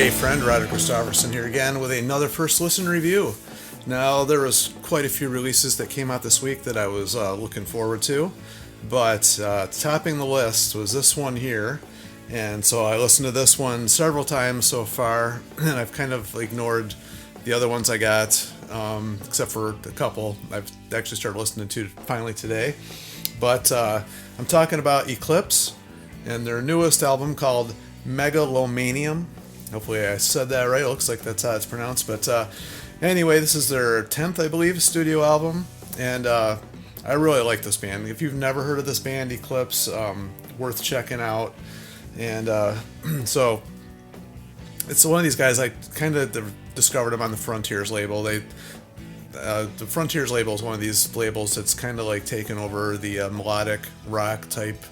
Hey friend, Ryder Christofferson here again with another first listen review. Now there was quite a few releases that came out this week that I was looking forward to, but topping the list was this one here, and so I listened to this one several times so far, and I've kind of ignored the other ones I got, except for a couple I've actually started listening to finally today. But I'm talking about Eclipse and their newest album called Megalomanium. Hopefully I said that right. It looks like that's how it's pronounced. But anyway, this is their 10th, I believe, studio album. And I really like this band. If you've never heard of this band, Eclipse, worth checking out. And so it's one of these guys, I kind of discovered them on the Frontiers label. The Frontiers label is one of these labels that's kind of like taken over the melodic rock type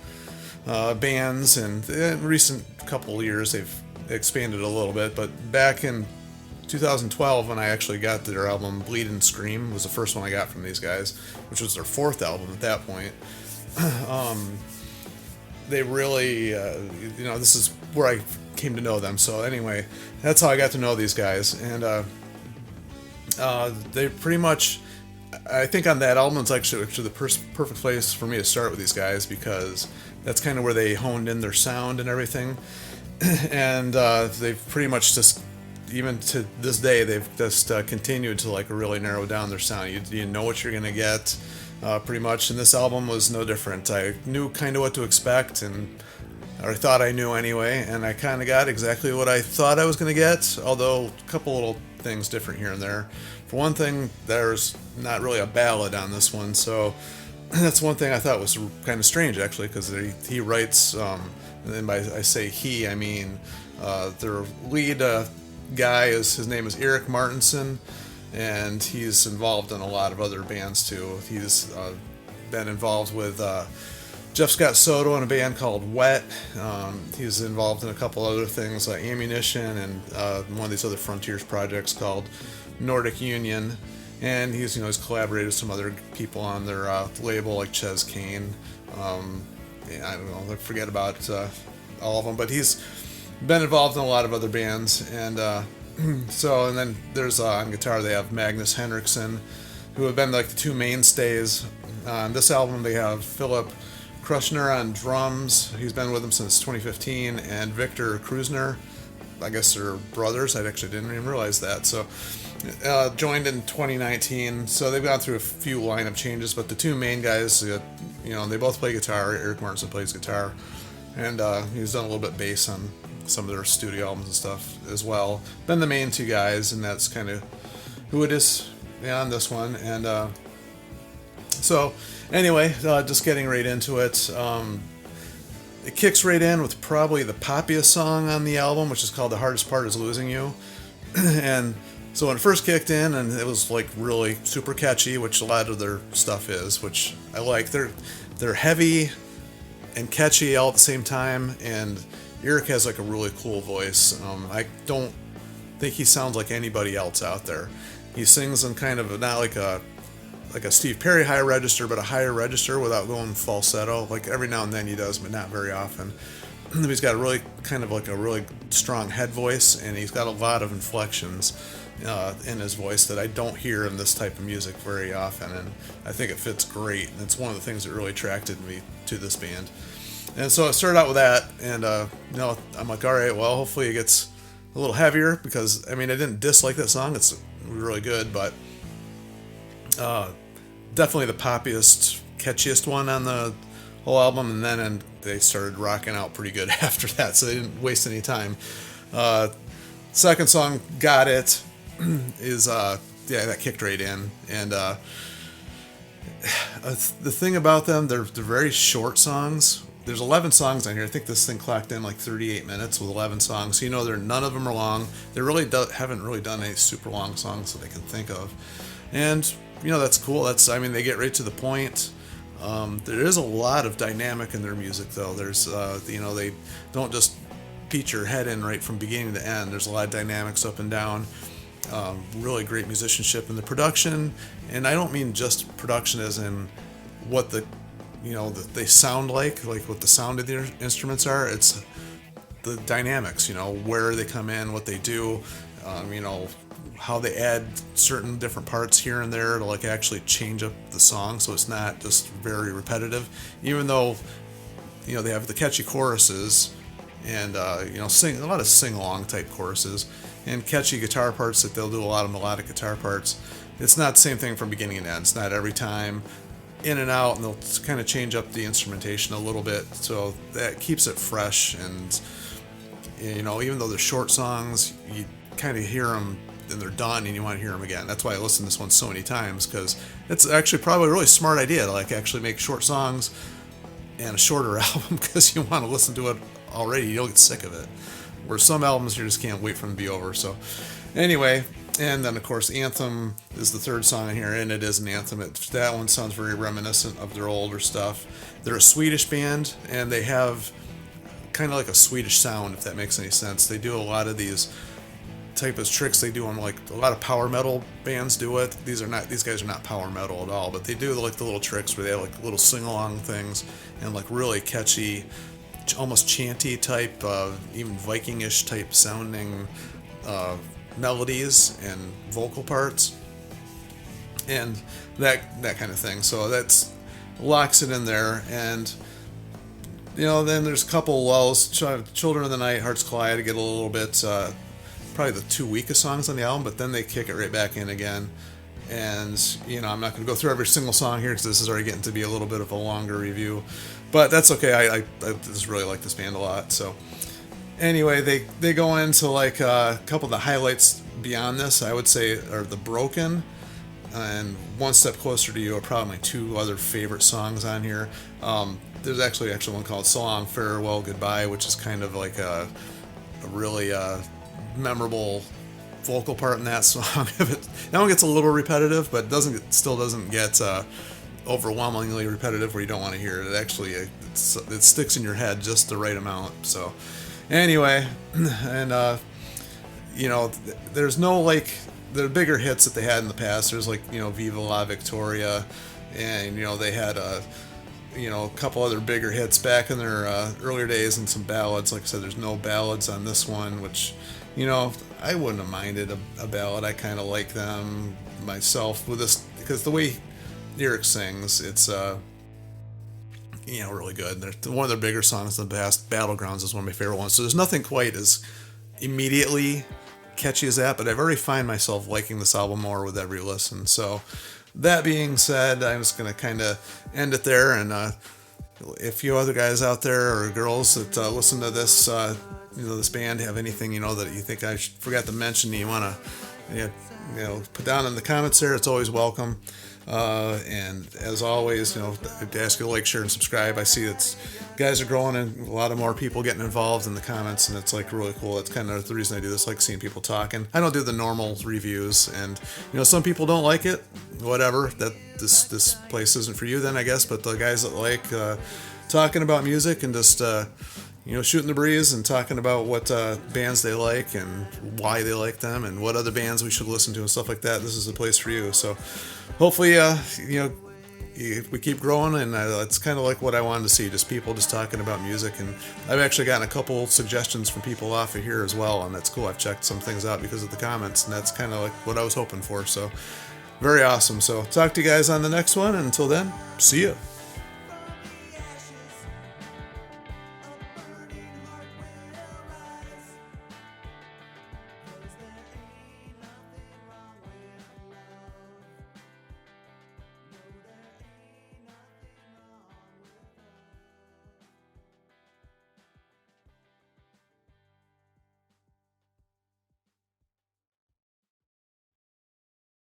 bands. And in recent couple of years, they've expanded a little bit, but back in 2012 when I actually got their album Bleed and Scream was the first one I got from these guys, which was their fourth album at that point. They really this is where I came to know them. So anyway, that's how I got to know these guys. And they pretty much, I think on that album it's actually the perfect place for me to start with these guys, because that's kind of where they honed in their sound and everything. And they've pretty much just, even to this day, they've just continued to like really narrow down their sound. You know what you're gonna get, pretty much. And this album was no different. I knew kind of what to expect, or I thought I knew anyway, and I kind of got exactly what I thought I was gonna get. Although a couple little things different here and there. For one thing, there's not really a ballad on this one, so that's one thing I thought was kind of strange actually, because he writes. And then by I say he, I mean their lead guy his name is Eric Martinson, and he's involved in a lot of other bands too. He's been involved with Jeff Scott Soto in a band called w.e.t. He's involved in a couple other things like Ammunition and one of these other Frontiers projects called Nordic Union. And he's collaborated with some other people on their label like Ches Kane. I don't know, I forget about all of them, but he's been involved in a lot of other bands. And and then there's on guitar they have Magnus Henriksen, who have been like the two mainstays. On this album they have Philip Krushner on drums. He's been with them since 2015, and Victor Krusner. I guess they're brothers. I actually didn't even realize that. So joined in 2019. So they've gone through a few lineup changes, but the two main guys, they both play guitar. Eric Martinson plays guitar, and he's done a little bit bass on some of their studio albums and stuff as well. Been the main two guys, and that's kind of who it is on this one. And so anyway, just getting right into it. It kicks right in with probably the poppiest song on the album, which is called The Hardest Part Is Losing You. And so when it first kicked in, and it was like really super catchy, which a lot of their stuff is, which I like. They're heavy and catchy all at the same time, and Eric has like a really cool voice. I don't think he sounds like anybody else out there. He sings in kind of not like a Steve Perry high register, but a higher register without going falsetto. Like every now and then he does, but not very often. He's got a really kind of like a really strong head voice, and he's got a lot of inflections in his voice that I don't hear in this type of music very often, and I think it fits great. And it's one of the things that really attracted me to this band. And so I started out with that, and I'm like, all right, well, hopefully it gets a little heavier, because I didn't dislike that song. It's really good, but definitely the poppiest, catchiest one on the whole album. And then they started rocking out pretty good after that, so they didn't waste any time. Second song, Got It, is that kicked right in. And the thing about them, they're very short songs. There's 11 songs on here. I think this thing clocked in like 38 minutes with 11 songs. So none of them are long. They really haven't really done any super long songs that I can think of. And that's cool. They get right to the point. There is a lot of dynamic in their music, though. There's, they don't just beat your head in right from beginning to end. There's a lot of dynamics up and down. Really great musicianship in the production, and I don't mean just production as in what they sound like what the sound of the instruments are. It's the dynamics, where they come in, what they do, how they add certain different parts here and there to like actually change up the song so it's not just very repetitive, even though they have the catchy choruses and sing a lot of sing-along type choruses and catchy guitar parts that they'll do a lot of melodic guitar parts. It's not the same thing from beginning to end. It's not every time, in and out, and they'll kind of change up the instrumentation a little bit, so that keeps it fresh. And even though they're short songs, you kind of hear them and they're done and you want to hear them again. That's why I listen to this one so many times, because it's actually probably a really smart idea to like actually make short songs and a shorter album, because you want to listen to it already. You'll get sick of it, where some albums you just can't wait for them to be over. So anyway, and then of course Anthem is the third song in here, and it is an anthem. That one sounds very reminiscent of their older stuff. They're a Swedish band, and they have kind of like a Swedish sound, if that makes any sense. They do a lot of these type of tricks. They do them like a lot of power metal bands do it. These guys are not power metal at all, but they do like the little tricks where they have like little sing-along things and like really catchy, almost chanty type, even Viking-ish type sounding melodies and vocal parts and that kind of thing. So that's locks it in there. And then there's a couple lulls. Children of the Night, Hearts Collide to get a little bit, probably the two weakest songs on the album, but then they kick it right back in again. And I'm not going to go through every single song here because this is already getting to be a little bit of a longer review, but that's okay. I just really like this band a lot. So anyway, they go into like a couple of the highlights beyond this, I would say, are The Broken and One Step Closer to You are probably my two other favorite songs on here. There's actually one called So Long, Farewell, Goodbye, which is kind of like a really memorable vocal part in that song. That one gets a little repetitive, but still doesn't get overwhelmingly repetitive where you don't want to hear it. It actually it sticks in your head just the right amount. So anyway, and there's no like the bigger hits that they had in the past. There's like Viva La Victoria, and they had a couple other bigger hits back in their earlier days, and some ballads. Like I said, there's no ballads on this one, which I wouldn't have minded a ballad. I kind of like them myself with this, because the way Eric sings, it's really good. They're one of their bigger songs in the past. Battlegrounds is one of my favorite ones. So there's nothing quite as immediately catchy as that, but I've already find myself liking this album more with every listen. So that being said, I'm just going to kind of end it there. And if you other guys out there or girls that listen to this, this band have anything, that you think I forgot to mention, you want to, put down in the comments there, it's always welcome. And as always, I'd ask you to like, share, and subscribe. I see that guys are growing and a lot of more people getting involved in the comments, and it's like really cool. That's kind of the reason I do this, like seeing people talking. I don't do the normal reviews, and some people don't like it. Whatever, that this place isn't for you then, I guess. But the guys that like talking about music and just shooting the breeze and talking about what bands they like and why they like them and what other bands we should listen to and stuff like that, this is the place for you. So hopefully, we keep growing, and it's kind of like what I wanted to see, just people just talking about music. And I've actually gotten a couple suggestions from people off of here as well, and that's cool. I've checked some things out because of the comments, and that's kind of like what I was hoping for. So very awesome. So talk to you guys on the next one, and until then, see ya.